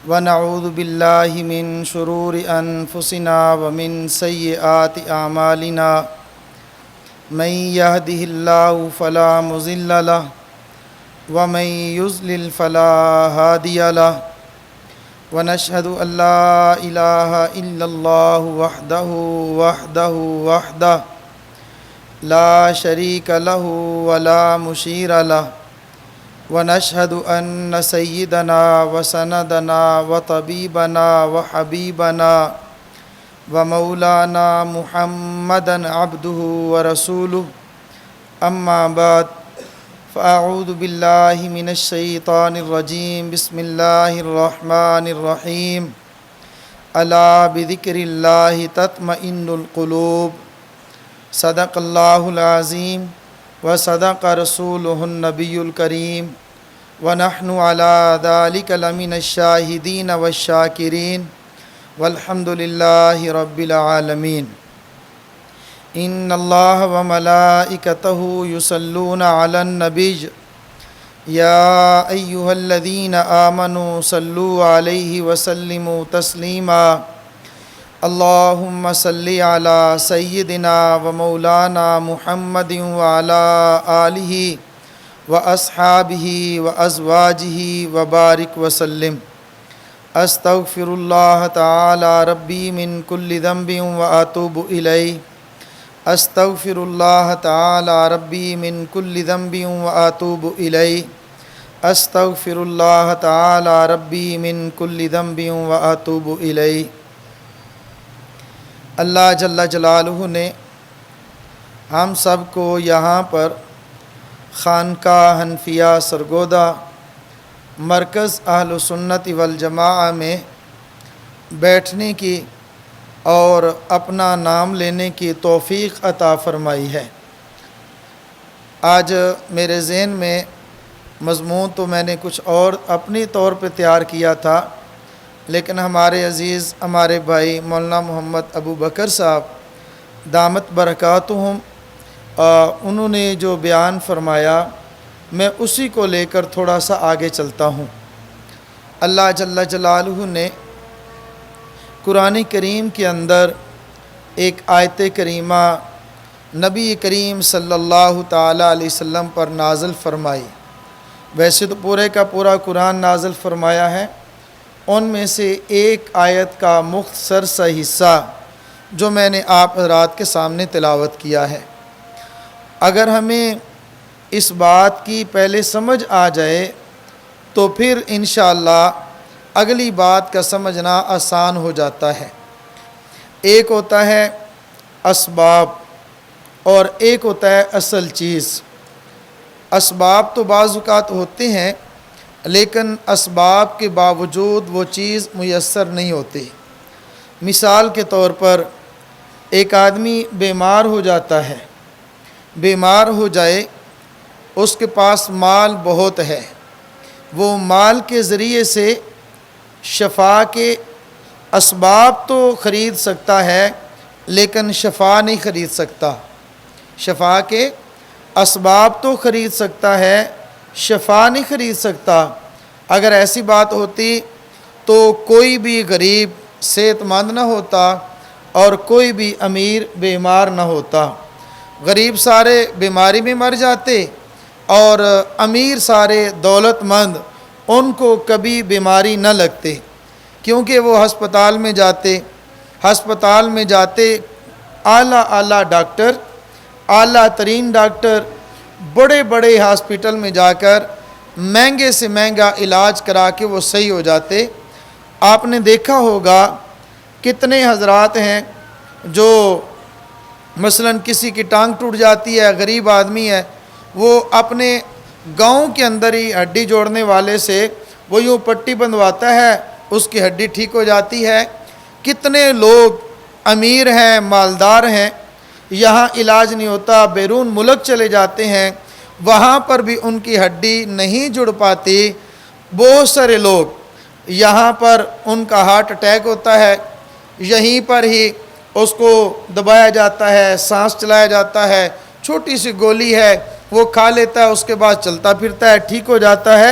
ونعوذ بالله من شرور أنفسنا ومن سيئات أعمالنا من يهده الله فلا مضل له ومن يضلل فلا هادي له ونشهد أن لا إله إلا الله وحده لا شريك له ولا مشير له ونشهد أن سيدنا وسندنا وطبيبنا وحبيبنا ومولانا محمدا عبده ورسوله أما بعد فأعوذ بالله من الشيطان الرجيم بسم الله الرحمن الرحيم ألا بذكر الله تطمئن القلوب صدق الله العظيم وصدق رسوله النبي الكريم ونحن على ذلك لمن الشاهدين والشاكرين والحمد لله رب العالمين إن الله وملائكته يصلون على النبي يا أيها الذين آمنوا صلوا عليه وسلموا تسليما اللهم صل على سيدنا ومولانا محمد وعلى آله وأصحابه وأزواجه وبارك وسلم أستغفر الله تعالى ربي من كل ذنب وأتوب إليه أستغفر الله تعالى ربي من كل ذنب وأتوب إليه أستغفر الله تعالى ربي من كل ذنب وأتوب إليه اللہ جل جلالہ نے ہم سب کو یہاں پر خانقاہ حنفیہ سرگودا مرکز اہل سنت والجماعہ میں بیٹھنے کی اور اپنا نام لینے کی توفیق عطا فرمائی ہے۔ آج میرے ذہن میں مضمون تو میں نے کچھ اور اپنی طور پہ تیار کیا تھا، لیکن ہمارے عزیز ہمارے بھائی مولانا محمد ابو بکر صاحب دامت برکاتہم انہوں نے جو بیان فرمایا میں اسی کو لے کر تھوڑا سا آگے چلتا ہوں۔ اللہ جل جلالہ نے قرآن کریم کے اندر ایک آیت کریمہ نبی کریم صلی اللہ تعالیٰ علیہ وسلم پر نازل فرمائی۔ ویسے تو پورے کا پورا قرآن نازل فرمایا ہے، ان میں سے ایک آیت کا مختصر سا حصہ جو میں نے آپ حضرات کے سامنے تلاوت کیا ہے۔ اگر ہمیں اس بات کی پہلے سمجھ آ جائے تو پھر انشاءاللہ اگلی بات کا سمجھنا آسان ہو جاتا ہے۔ ایک ہوتا ہے اسباب اور ایک ہوتا ہے اصل چیز۔ اسباب تو بعض اوقات ہوتے ہیں لیکن اسباب کے باوجود وہ چیز میسر نہیں ہوتی۔ مثال کے طور پر ایک آدمی بیمار ہو جاتا ہے، بیمار ہو جائے، اس کے پاس مال بہت ہے، وہ مال کے ذریعے سے شفا کے اسباب تو خرید سکتا ہے لیکن شفا نہیں خرید سکتا۔ شفا کے اسباب تو خرید سکتا ہے، شفا نہیں خرید سکتا۔ اگر ایسی بات ہوتی تو کوئی بھی غریب صحت مند نہ ہوتا اور کوئی بھی امیر بیمار نہ ہوتا۔ غریب سارے بیماری میں مر جاتے اور امیر سارے دولت مند، ان کو کبھی بیماری نہ لگتے، کیونکہ وہ ہسپتال میں جاتے اعلیٰ ڈاکٹر، اعلیٰ ترین ڈاکٹر، بڑے بڑے ہاسپٹل میں جا کر مہنگے سے مہنگا علاج کرا کے وہ صحیح ہو جاتے۔ آپ نے دیکھا ہوگا کتنے حضرات ہیں جو مثلا کسی کی ٹانگ ٹوٹ جاتی ہے، غریب آدمی ہے، وہ اپنے گاؤں کے اندر ہی ہڈی جوڑنے والے سے وہ یوں پٹی بندھواتا ہے، اس کی ہڈی ٹھیک ہو جاتی ہے۔ کتنے لوگ امیر ہیں، مالدار ہیں، یہاں علاج نہیں ہوتا، بیرون ملک چلے جاتے ہیں، وہاں پر بھی ان کی ہڈی نہیں جڑ پاتی۔ بہت سارے لوگ یہاں پر ان کا ہارٹ اٹیک ہوتا ہے، یہیں پر ہی اس کو دبایا جاتا ہے، سانس چلایا جاتا ہے، چھوٹی سی گولی ہے وہ کھا لیتا ہے، اس کے بعد چلتا پھرتا ہے، ٹھیک ہو جاتا ہے۔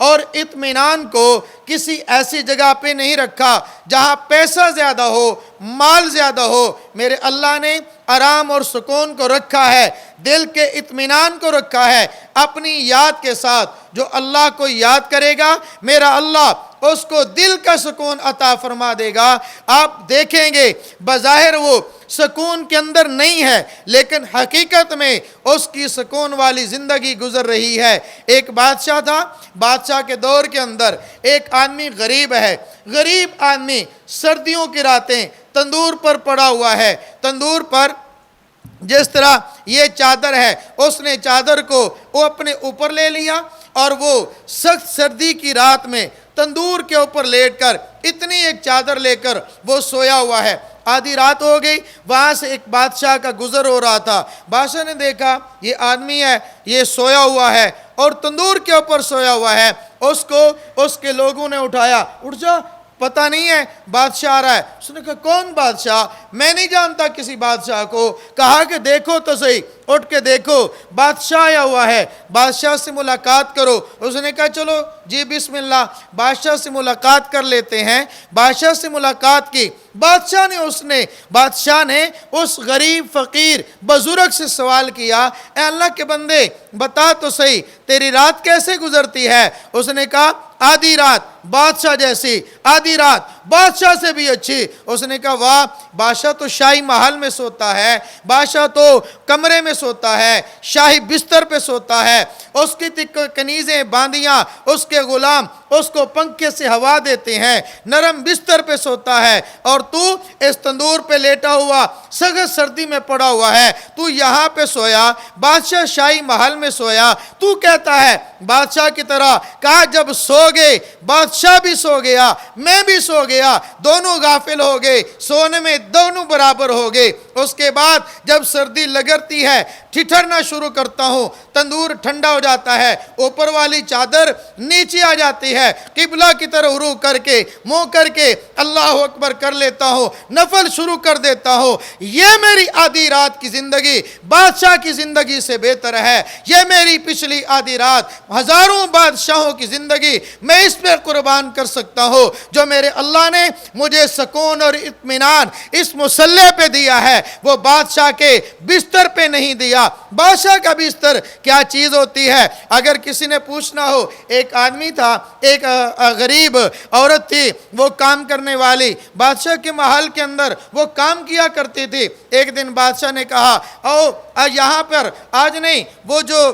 اور اطمینان کو کسی ایسی جگہ پہ نہیں رکھا جہاں پیسہ زیادہ ہو، مال زیادہ ہو۔ میرے اللہ نے آرام اور سکون کو رکھا ہے، دل کے اطمینان کو رکھا ہے اپنی یاد کے ساتھ۔ جو اللہ کو یاد کرے گا میرا اللہ اس کو دل کا سکون عطا فرما دے گا۔ آپ دیکھیں گے بظاہر وہ سکون کے اندر نہیں ہے، لیکن حقیقت میں اس کی سکون والی زندگی گزر رہی ہے۔ ایک بادشاہ تھا، بادشاہ کے دور کے اندر ایک آدمی غریب ہے۔ غریب آدمی سردیوں کی راتیں تندور پر پڑا ہوا ہے۔ تندور پر جس طرح یہ چادر ہے، اس نے چادر کو وہ اپنے اوپر لے لیا اور وہ سخت سردی کی رات میں تندور کے اوپر لیٹ کر اتنی ایک چادر لے کر وہ سویا ہوا ہے۔ آدھی رات ہو گئی، وہاں سے ایک بادشاہ کا گزر ہو رہا تھا۔ بادشاہ نے دیکھا یہ آدمی ہے، یہ سویا ہوا ہے اور تندور کے اوپر سویا ہوا ہے۔ اس کو اس کے لوگوں نے اٹھایا، اٹھ جا، پتہ نہیں ہے بادشاہ آ رہا ہے۔ اس نے کہا کون بادشاہ؟ میں نہیں جانتا کسی بادشاہ کو۔ کہا کہ دیکھو تو صحیح، اٹھ کے دیکھو بادشاہ آیا ہوا ہے، بادشاہ سے ملاقات کرو۔ اس نے کہا چلو جی بسم اللہ، بادشاہ سے ملاقات کر لیتے ہیں۔ بادشاہ سے ملاقات کی۔ بادشاہ نے اس غریب فقیر بزرگ سے سوال کیا، اے اللہ کے بندے بتا تو صحیح تیری رات کیسے گزرتی ہے؟ اس نے کہا آدھی رات بادشاہ جیسی، آدھی رات بادشاہ سے بھی اچھی۔ اس نے کہا واہ، بادشاہ تو شاہی محل میں سوتا ہے، بادشاہ تو کمرے میں سوتا ہے، شاہی بستر پہ سوتا ہے، اس کی کنیزیں باندیاں، اس کے غلام اس کو پنکھے سے ہوا دیتے ہیں، نرم بستر پہ سوتا ہے، اور تو اس تندور پہ لیٹا ہوا سخت سردی میں پڑا ہوا ہے۔ تو یہاں پہ سویا، بادشاہ شاہی محل میں سویا، تو کہتا ہے بادشاہ کی طرح۔ کہا جب سو گئے، بادشاہ بھی سو گیا، میں بھی سو گیا، دونوں غافل ہو گئے، سونے میں دونوں برابر ہو گئے۔ اس کے بعد جب سردی لگرتی ہے ٹھٹھرنا شروع کرتا ہوں، تندور ٹھنڈا ہو جاتا ہے، اوپر والی چادر نیچے آ جاتی ہے، قبلہ کی طرف رخ کر کے منہ کر کے اللہ اکبر کر لیتا ہوں، نفل شروع کر دیتا ہوں۔ یہ میری آدھی رات کی زندگی بادشاہ کی زندگی سے بہتر ہے۔ یہ میری پچھلی آدھی رات ہزاروں بادشاہوں کی زندگی میں اس پہ قربان کر سکتا ہوں جو میرے اللہ نے مجھے سکون اور اطمینان اس مسلح پہ دیا ہے، وہ بادشاہ کے بستر پہ نہیں دیا۔ بادشاہ کا بستر کیا چیز ہوتی ہے؟ اگر کسی نے پوچھنا ہو، ایک آدمی تھا، ایک غریب عورت تھی، وہ کام کرنے والی، بادشاہ کے محل کے اندر وہ کام کیا کرتی تھی۔ ایک دن بادشاہ نے کہا یہاں پر آج نہیں، وہ جو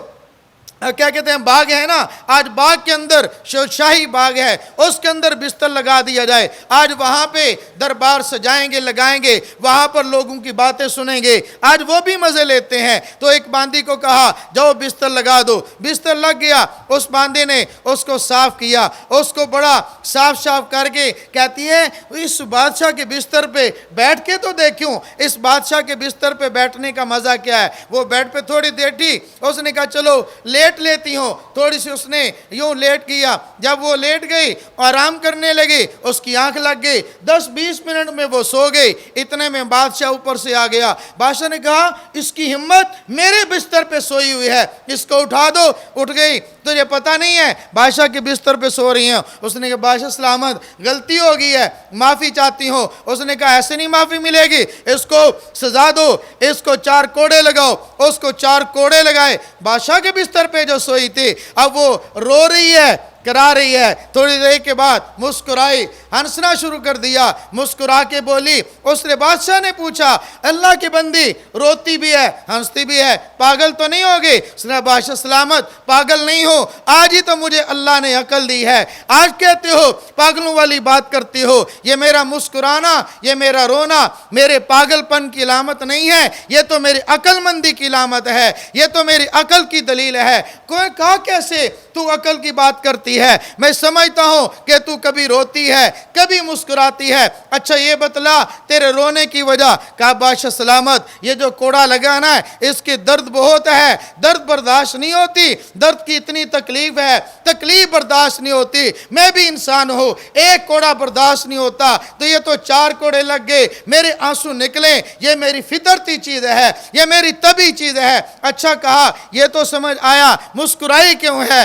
کیا کہتے ہیں باغ ہے نا، آج باغ کے اندر شاہی باغ ہے، اس کے اندر بستر لگا دیا جائے، آج وہاں پہ دربار سجائیں گے، لگائیں گے، وہاں پر لوگوں کی باتیں سنیں گے، آج وہ بھی مزے لیتے ہیں۔ تو ایک باندی کو کہا جاؤ بستر لگا دو۔ بستر لگ گیا، اس باندی نے اس کو صاف کیا، اس کو بڑا صاف کر کے کہتی ہے اس بادشاہ کے بستر پہ بیٹھ کے تو دیکھوں، اس بادشاہ کے بستر پہ بیٹھنے کا مزہ کیا ہے۔ وہ بیٹھ پہ تھوڑی بیٹھی، اس نے کہا چلو لیٹ لیتی ہوں، تھوڑی سی اس نے یوں لیٹ کیا۔ جب وہ لیٹ گئی، آرام کرنے لگی، اس کی آنکھ لگ گئی، 10-20 منٹ میں وہ سو گئی۔ اتنے میں بادشاہ اوپر سے آ گیا۔ بادشاہ نے کہا اس کی ہمت میرے بستر پہ سوئی ہوئی ہے، اس کو اٹھا دو۔ اٹھ گئی، تجھے پتہ نہیں ہے بادشاہ کے بستر پہ سو رہی ہیں۔ اس نے کہا بادشاہ سلامت، غلطی ہو گئی ہے، معافی چاہتی ہوں۔ اس نے کہا ایسے نہیں معافی ملے گی، اس کو سزا دو، اس کو 4 کوڑے لگاؤ۔ اس کو 4 کوڑے لگائے۔ بادشاہ کے بستر پہ جو سوئی تھی اب وہ رو رہی ہے، کرا رہی ہے۔ تھوڑی دیر کے بعد مسکرائی، ہنسنا شروع کر دیا، مسکرا کے بولی۔ اس نے بادشاہ نے پوچھا اللہ کی بندی روتی بھی ہے ہنستی بھی ہے، پاگل تو نہیں ہوگی؟ اس نے بادشاہ سلامت، پاگل نہیں ہو، آج ہی تو مجھے اللہ نے عقل دی ہے، آج کہتے ہو پاگلوں والی بات کرتی ہو۔ یہ میرا مسکرانا، یہ میرا رونا میرے پاگل پن کی علامت نہیں ہے، یہ تو میری عقل مندی کی علامت ہے، یہ تو میری عقل کی دلیل ہے۔ کوئی کہا کیسے تو عقل کی بات کرتی ہے؟ میں سمجھتا ہوں کہ تو کبھی روتی ہے، کبھی مسکراتی ہے۔ اچھا یہ بتلا تیرے رونے کی وجہ۔ کہا بادشاہ سلامت، یہ جو کوڑا لگانا ہے اس کی درد بہت ہے، درد برداشت نہیں ہوتی، درد کی اتنی تکلیف ہے، تکلیف برداشت نہیں ہوتی۔ میں بھی انسان ہوں، ایک کوڑا برداشت نہیں ہوتا، تو یہ تو 4 کوڑے لگ گئے، میرے آنسو نکلیں، یہ میری فطرتی چیز ہے، یہ میری طبعی چیز ہے۔ اچھا کہا یہ تو سمجھ آیا، مسکرائی کیوں ہے؟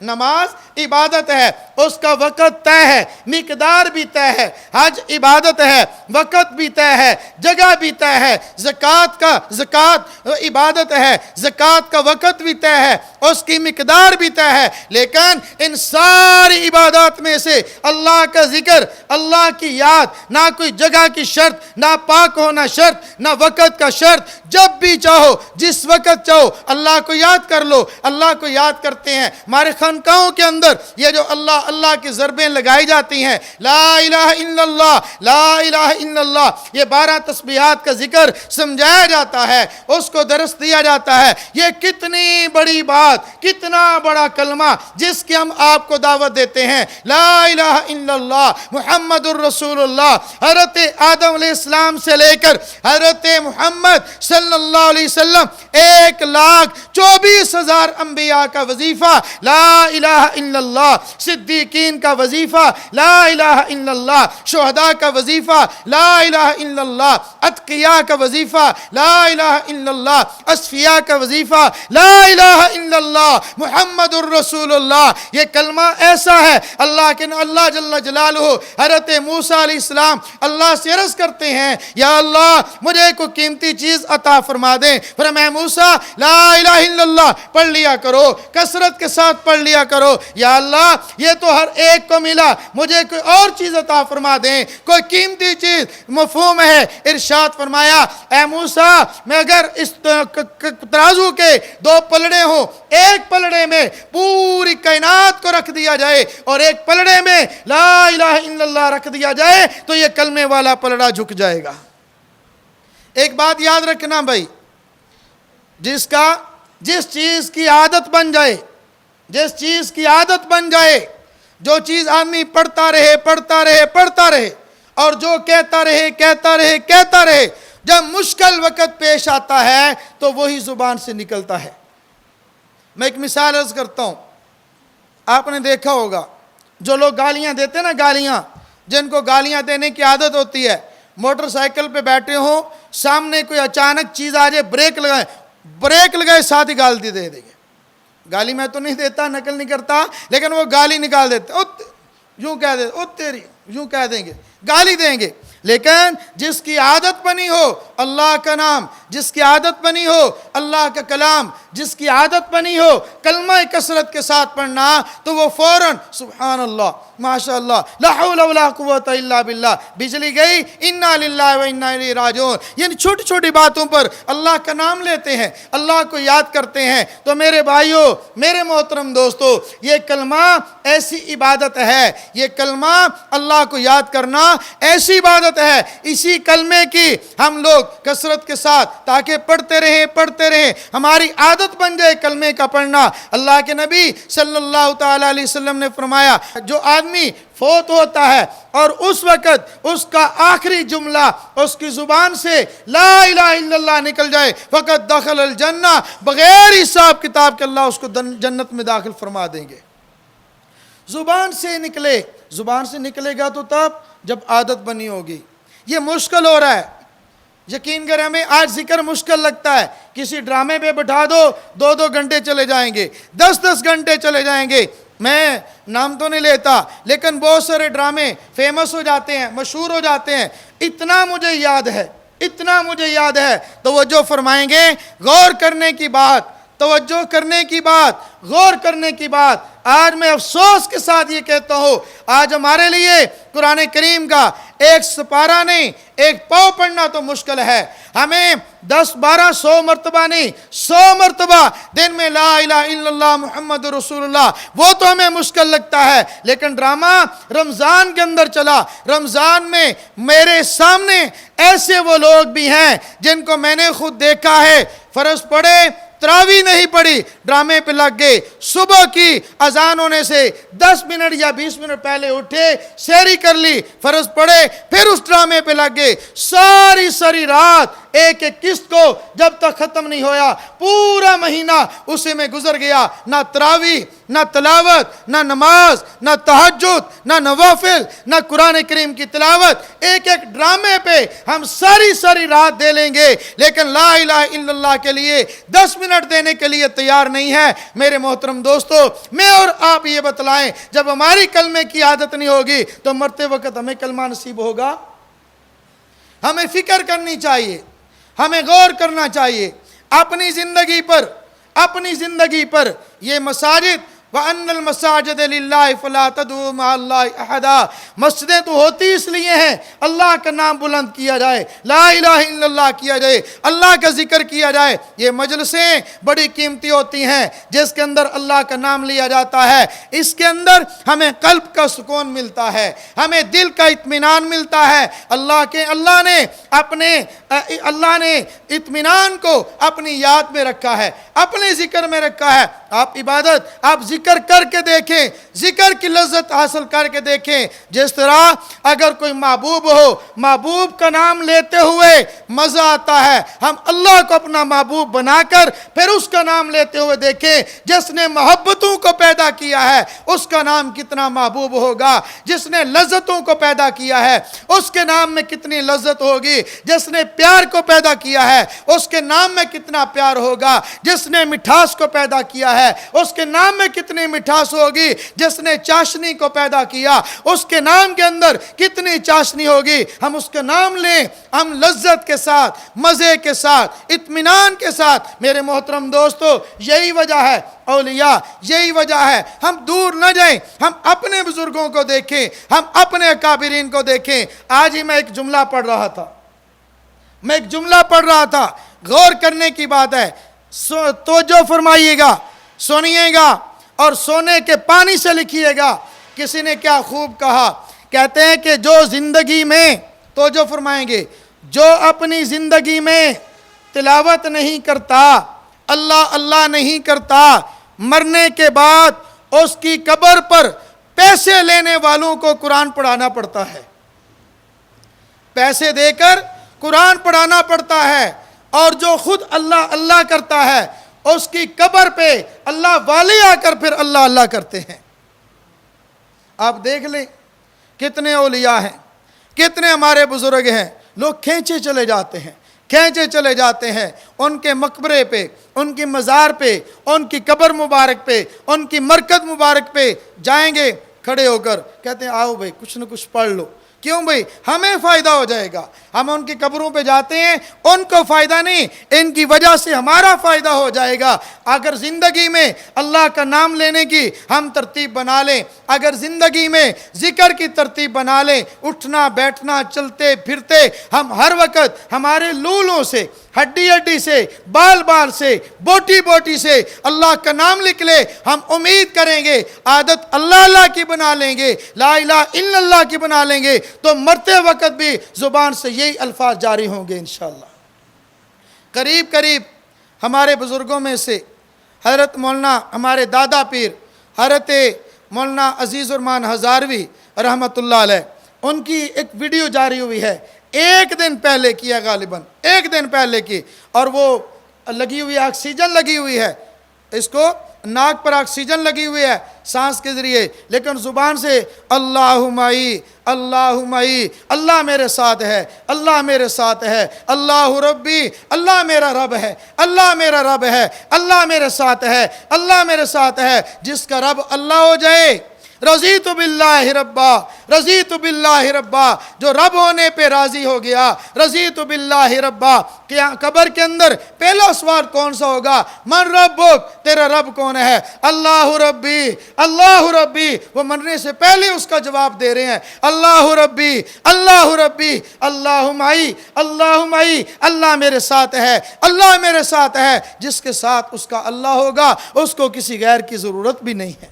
نماز عبادت ہے، اس کا وقت طے ہے، مقدار بھی طے ہے۔ حج عبادت ہے، وقت بھی طے ہے، جگہ بھی طے ہے۔ زکوٰۃ عبادت ہے، زکوٰۃ کا وقت بھی طے ہے، اس کی مقدار بھی طے ہے۔ لیکن ان ساری عبادات میں سے اللہ کا ذکر، اللہ کی یاد، نہ کوئی جگہ کی شرط، نہ پاک ہونا شرط، نہ وقت کا شرط۔ جب بھی چاہو، جس وقت چاہو اللہ کو یاد کر لو۔ اللہ کو یاد کرتے ہیں ہمارے خانقاہوں کے اندر، یہ جو اللہ اللہ کی ضربیں لگائی جاتی ہیں، لا الہ الا اللہ، لا الہ الا اللہ، یہ 12 تسبیحات کا ذکر سمجھایا جاتا ہے، اس کو درس دیا جاتا ہے۔ یہ کتنی بڑی بات، کتنا بڑا کلمہ جس کی ہم آپ کو دعوت دیتے ہیں، لا الہ الا اللہ محمد الرسول اللہ۔ حضرت آدم علیہ السلام سے لے کر حضرت محمد صلی اللہ علیہ وسلم 1,24,000 انبیاء کا وظیفہ لا الہ الا اللہ، صدیقین کا وظیفہ لا الہ الا اللہ، شہداء کا وظیفہ لا الہ الا اللہ، اتقیاء کا وظیفہ لا الہ الا اللہ، اصفیاء کا وظیفہ لا الہ الا اللہ محمد الرسول اللہ۔ یہ کلمہ ایسا ہے اللہ کے اللہ جل جلالہ حضرت موسیٰ علیہ السلام اللہ سے عرض کرتے ہیں، یا اللہ مجھے کوئی قیمتی چیز عطا فرما دیں۔ فرمایا موسیٰ لا الہ الا اللہ پڑھ لیا کرو، کثرت کے ساتھ پڑھ لیا کرو۔ یا اللہ یہ تو ہر ایک کو ملا، مجھے کوئی اور چیز عطا فرما دیں، کوئی قیمتی چیز۔ مفہوم ہے، ارشاد فرمایا اے موسیٰ میں اگر اس ترازو کے 2 پلڑے ہوں، ایک پلڑے میں پوری کائنات کو رکھ دیا جائے اور ایک پلڑے میں لا الہ الا اللہ رکھ دیا جائے تو یہ کلمے والا پلڑا جھک جائے گا۔ ایک بات یاد رکھنا بھائی، جس چیز کی عادت بن جائے، جس چیز کی عادت بن جائے، جو چیز آدمی پڑھتا رہے اور جو کہتا رہے، جب مشکل وقت پیش آتا ہے تو وہی زبان سے نکلتا ہے۔ میں ایک مثال عرض کرتا ہوں، آپ نے دیکھا ہوگا جو لوگ گالیاں دیتے ہیں نا، گالیاں، جن کو گالیاں دینے کی عادت ہوتی ہے، موٹر سائیکل پہ بیٹھے ہوں، سامنے کوئی اچانک چیز آ جائے، بریک لگائے ساتھ ہی گال دے دیں گے۔ گالی میں تو نہیں دیتا، نقل نہیں کرتا، لیکن وہ گالی نکال دیتے، یوں کہہ دیتے، تیری، یوں کہہ دیں گے، گالی دیں گے۔ لیکن جس کی عادت بنی ہو اللہ کا نام، جس کی عادت بنی ہو اللہ کا کلام، جس کی عادت بنی ہو کلمہ کثرت کے ساتھ پڑھنا، تو وہ فوراً سبحان اللہ، ماشاء اللہ، لا حول ولا قوت الا باللہ، بجلی گئی، انا للہ و انا الیہ راجعون، یعنی چھوٹی چھوٹی باتوں پر اللہ کا نام لیتے ہیں، اللہ کو یاد کرتے ہیں۔ تو میرے بھائیوں، میرے محترم دوستو، یہ کلمہ ایسی عبادت ہے، یہ کلمہ اللہ کو یاد کرنا ایسی عبادت ہے۔ اسی کلمے کی ہم لوگ کثرت کے ساتھ تاکہ پڑھتے رہیں، ہماری عادت بن جائے کلمے کا پڑھنا۔ اللہ کے نبی صلی اللہ تعالی علیہ وسلم نے فرمایا، جو آدمی فوت ہوتا ہے اور اس وقت اس کا آخری جملہ اس کی زبان سے لا الہ الا اللہ نکل جائے، فقط دخل الجنہ، بغیر حساب کتاب کے اللہ اس کو جنت میں داخل فرما دیں گے۔ زبان سے نکلے گا تو تب جب عادت بنی ہوگی۔ یہ مشکل ہو رہا ہے، یقین کریں ہمیں آج ذکر مشکل لگتا ہے، کسی ڈرامے پہ بٹھا دو، 2 گھنٹے چلے جائیں گے، 10 گھنٹے چلے جائیں گے۔ میں نام تو نہیں لیتا، لیکن بہت سارے ڈرامے فیمس ہو جاتے ہیں، مشہور ہو جاتے ہیں۔ اتنا مجھے یاد ہے، توجہ فرمائیں گے، غور کرنے کی بات، توجہ کرنے کی بات، غور کرنے کی بات۔ آج میں افسوس کے ساتھ یہ کہتا ہوں، آج ہمارے لیے قرآن کریم کا ایک سپارہ نہیں، ایک پاؤ پڑھنا تو مشکل ہے۔ ہمیں 10 12 100 مرتبہ نہیں، 100 مرتبہ دن میں لا الہ الا اللہ محمد رسول اللہ، وہ تو ہمیں مشکل لگتا ہے۔ لیکن ڈرامہ رمضان کے اندر چلا، رمضان میں میرے سامنے ایسے وہ لوگ بھی ہیں جن کو میں نے خود دیکھا ہے، فرض پڑے تراویح نہیں پڑھی، ڈرامے پہ لگ گئے، صبح کی اذان ہونے سے 10 منٹ یا 20 منٹ پہلے اٹھے، سحری کر لی، فرض پڑھے، پھر اس ڈرامے پہ لگ گئے، ساری رات ایک ایک قسط کو جب تک ختم نہیں ہویا پورا مہینہ اسی میں گزر گیا، نہ تراویح، نہ تلاوت، نہ نماز، نہ تہجد، نہ نوافل، نہ قرآن کریم کی تلاوت۔ ایک ایک ڈرامے پہ ہم ساری رات دے لیں گے، لیکن لا الہ الا اللہ کے لیے 10 منٹ دینے کے لیے تیار نہیں ہے۔ میرے محترم دوستو، میں اور آپ یہ بتلائیں، جب ہماری کلمے کی عادت نہیں ہوگی تو مرتے وقت ہمیں کلمہ نصیب ہوگا؟ ہمیں فکر کرنی چاہیے، ہمیں غور کرنا چاہیے اپنی زندگی پر۔ یہ مساجد وَأَنَّ الْمَسَاجِدَ لِلَّهِ فَلَا تَدْعُوا مَعَ اللَّهِ أَحَدًا، مسجدیں تو ہوتی اس لیے ہیں اللہ کا نام بلند کیا جائے، لا الہ الا اللہ کیا جائے، اللہ کا ذکر کیا جائے۔ یہ مجلسیں بڑی قیمتی ہوتی ہیں جس کے اندر اللہ کا نام لیا جاتا ہے، اس کے اندر ہمیں قلب کا سکون ملتا ہے، ہمیں دل کا اطمینان ملتا ہے۔ اللہ نے اطمینان کو اپنی یاد میں رکھا ہے، اپنے ذکر میں رکھا ہے۔ آپ ذکر کر کے دیکھیں، ذکر کی لذت حاصل کر کے دیکھیں۔ جس طرح اگر کوئی محبوب ہو، محبوب کا نام لیتے ہوئے مزہ آتا ہے، ہم اللہ کو اپنا محبوب بنا کر پھر اس کا نام لیتے ہوئے دیکھیں۔ جس نے محبتوں کو پیدا کیا ہے اس کا نام کتنا محبوب ہوگا، جس نے لذتوں کو پیدا کیا ہے اس کے نام میں کتنی لذت ہوگی، جس نے پیار کو پیدا کیا ہے اس کے نام میں کتنا پیار ہوگا، جس نے مٹھاس کو پیدا کیا ہے اس کے نام میں کتنی مٹھاس ہوگی، جس نے چاشنی کو پیدا کیا اس کے نام کے اندر کتنی چاشنی ہوگی۔ ہم اس کا نام لیں، ہم لذت کے ساتھ، مزے کے ساتھ، اطمینان کے ساتھ۔ میرے محترم دوستو، یہی وجہ ہے اولیاء، یہی وجہ ہے ہم دور نہ جائیں، ہم اپنے بزرگوں کو دیکھیں، ہم اپنے اکابرین کو دیکھیں۔ آج ہی میں ایک جملہ پڑھ رہا تھا، غور کرنے کی بات ہے، توجہ فرمائیے گا، سنیے گا اور سونے کے پانی سے لکھیے گا۔ کسی نے کیا خوب کہا، کہتے ہیں کہ جو زندگی میں، توجہ فرمائیں گے، جو اپنی زندگی میں تلاوت نہیں کرتا، اللہ نہیں کرتا، مرنے کے بعد اس کی قبر پر پیسے لینے والوں کو قرآن پڑھانا پڑتا ہے، پیسے دے کر قرآن پڑھانا پڑتا ہے، اور جو خود اللہ کرتا ہے اس کی قبر پہ اللہ والے آ کر پھر اللہ کرتے ہیں۔ آپ دیکھ لیں کتنے اولیاء ہیں، کتنے ہمارے بزرگ ہیں، لوگ کھینچے چلے جاتے ہیں ان کے مقبرے پہ، ان کی مزار پہ، ان کی قبر مبارک پہ، ان کی مرکز مبارک پہ جائیں گے، کھڑے ہو کر کہتے ہیں آؤ بھائی کچھ نہ کچھ پڑھ لو۔ کیوں بھائی؟ ہمیں فائدہ ہو جائے گا، ہم ان کی قبروں پہ جاتے ہیں، ان کو فائدہ نہیں، ان کی وجہ سے ہمارا فائدہ ہو جائے گا۔ اگر زندگی میں اللہ کا نام لینے کی ہم ترتیب بنا لیں، اگر زندگی میں ذکر کی ترتیب بنا لیں، اٹھنا بیٹھنا چلتے پھرتے ہم ہر وقت ہمارے لولوں سے، ہڈی سے، بال سے، بوٹی سے اللہ کا نام لکھ لے، ہم امید کریں گے عادت اللہ کی بنا لیں گے، لا الہ الا اللہ کی بنا لیں گے، تو مرتے وقت بھی زبان سے یہی الفاظ جاری ہوں گے انشاءاللہ۔ قریب ہمارے بزرگوں میں سے حضرت مولانا، ہمارے دادا پیر حضرت مولانا عزیز الرحمان ہزاروی رحمۃ اللہ علیہ، ان کی ایک ویڈیو جاری ہوئی ہے، ایک دن پہلے کی ہے، غالباً ایک دن پہلے کی، اور وہ لگی ہوئی آکسیجن لگی ہوئی ہے، اس کو ناک پر آکسیجن لگی ہوئی ہے سانس کے ذریعے، لیکن زبان سے اللہ معی، اللہ میرے ساتھ ہے، اللہ میرے ساتھ ہے، اللہ ربی، اللہ میرا رب ہے، اللہ میرا رب ہے، اللہ میرے ساتھ ہے، اللہ میرے ساتھ ہے۔ جس کا رب اللہ ہو جائے، رضیت باللہ ربا، جو رب ہونے پہ راضی ہو گیا، رضیت باللہ ربا۔ قبر کے اندر پہلا سوال کون سا ہوگا؟ من ربک، تیرا رب کون ہے؟ اللہ ربی، وہ مرنے سے پہلے اس کا جواب دے رہے ہیں، اللہ ربی، اللہ معی، اللہ میرے ساتھ ہے، اللہ میرے ساتھ ہے۔ جس کے ساتھ اس کا اللہ ہوگا اس کو کسی غیر کی ضرورت بھی نہیں ہے۔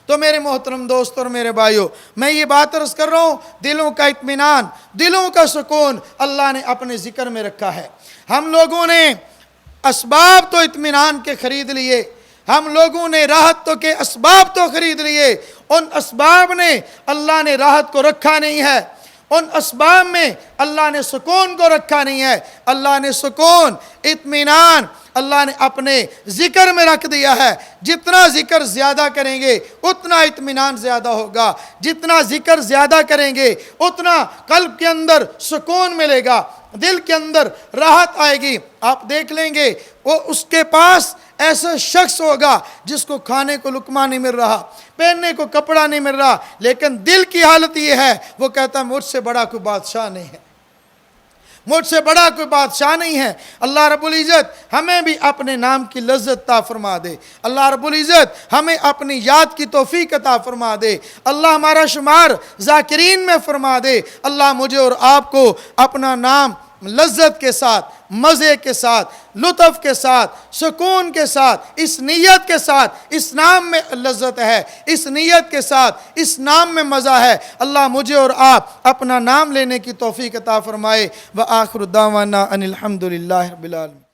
تو میرے محترم دوست اور میرے بھائیوں، میں یہ بات عرض کر رہا ہوں، دلوں کا اطمینان، دلوں کا سکون اللہ نے اپنے ذکر میں رکھا ہے۔ ہم لوگوں نے اسباب تو اطمینان کے خرید لیے، ہم لوگوں نے راحت کے اسباب تو خرید لیے، ان اسباب نے اللہ نے راحت کو رکھا نہیں ہے، ان اسباب میں اللہ نے سکون کو رکھا نہیں ہے. اللہ نے سکون، اطمینان اللہ نے اپنے ذکر میں رکھ دیا ہے. جتنا ذکر زیادہ کریں گے اتنا اطمینان زیادہ ہوگا، جتنا ذکر زیادہ کریں گے اتنا قلب کے اندر سکون ملے گا، دل کے اندر راحت آئے گی. آپ دیکھ لیں گے وہ اس کے پاس ایسا شخص ہوگا جس کو کھانے کو لقمہ نہیں مل رہا، پہننے کو کپڑا نہیں مل رہا، لیکن دل کی حالت یہ ہے وہ کہتا ہے مجھ سے بڑا کوئی بادشاہ نہیں ہے، مجھ سے بڑا کوئی بادشاہ نہیں ہے. اللہ رب العزت ہمیں بھی اپنے نام کی لذت عطا فرما دے. اللہ رب العزت ہمیں اپنی یاد کی توفیق عطا فرما دے. اللہ ہمارا شمار ذاکرین میں فرما دے. اللہ مجھے اور آپ کو اپنا نام لذت کے ساتھ، مزے کے ساتھ، لطف کے ساتھ، سکون کے ساتھ، اس نیت کے ساتھ، اس نام میں لذت ہے، اس نیت کے ساتھ، اس نام میں مزہ ہے. اللہ مجھے اور آپ اپنا نام لینے کی توفیق عطا فرمائے. وآخر دعوانا ان الحمد للہ رب العالمین.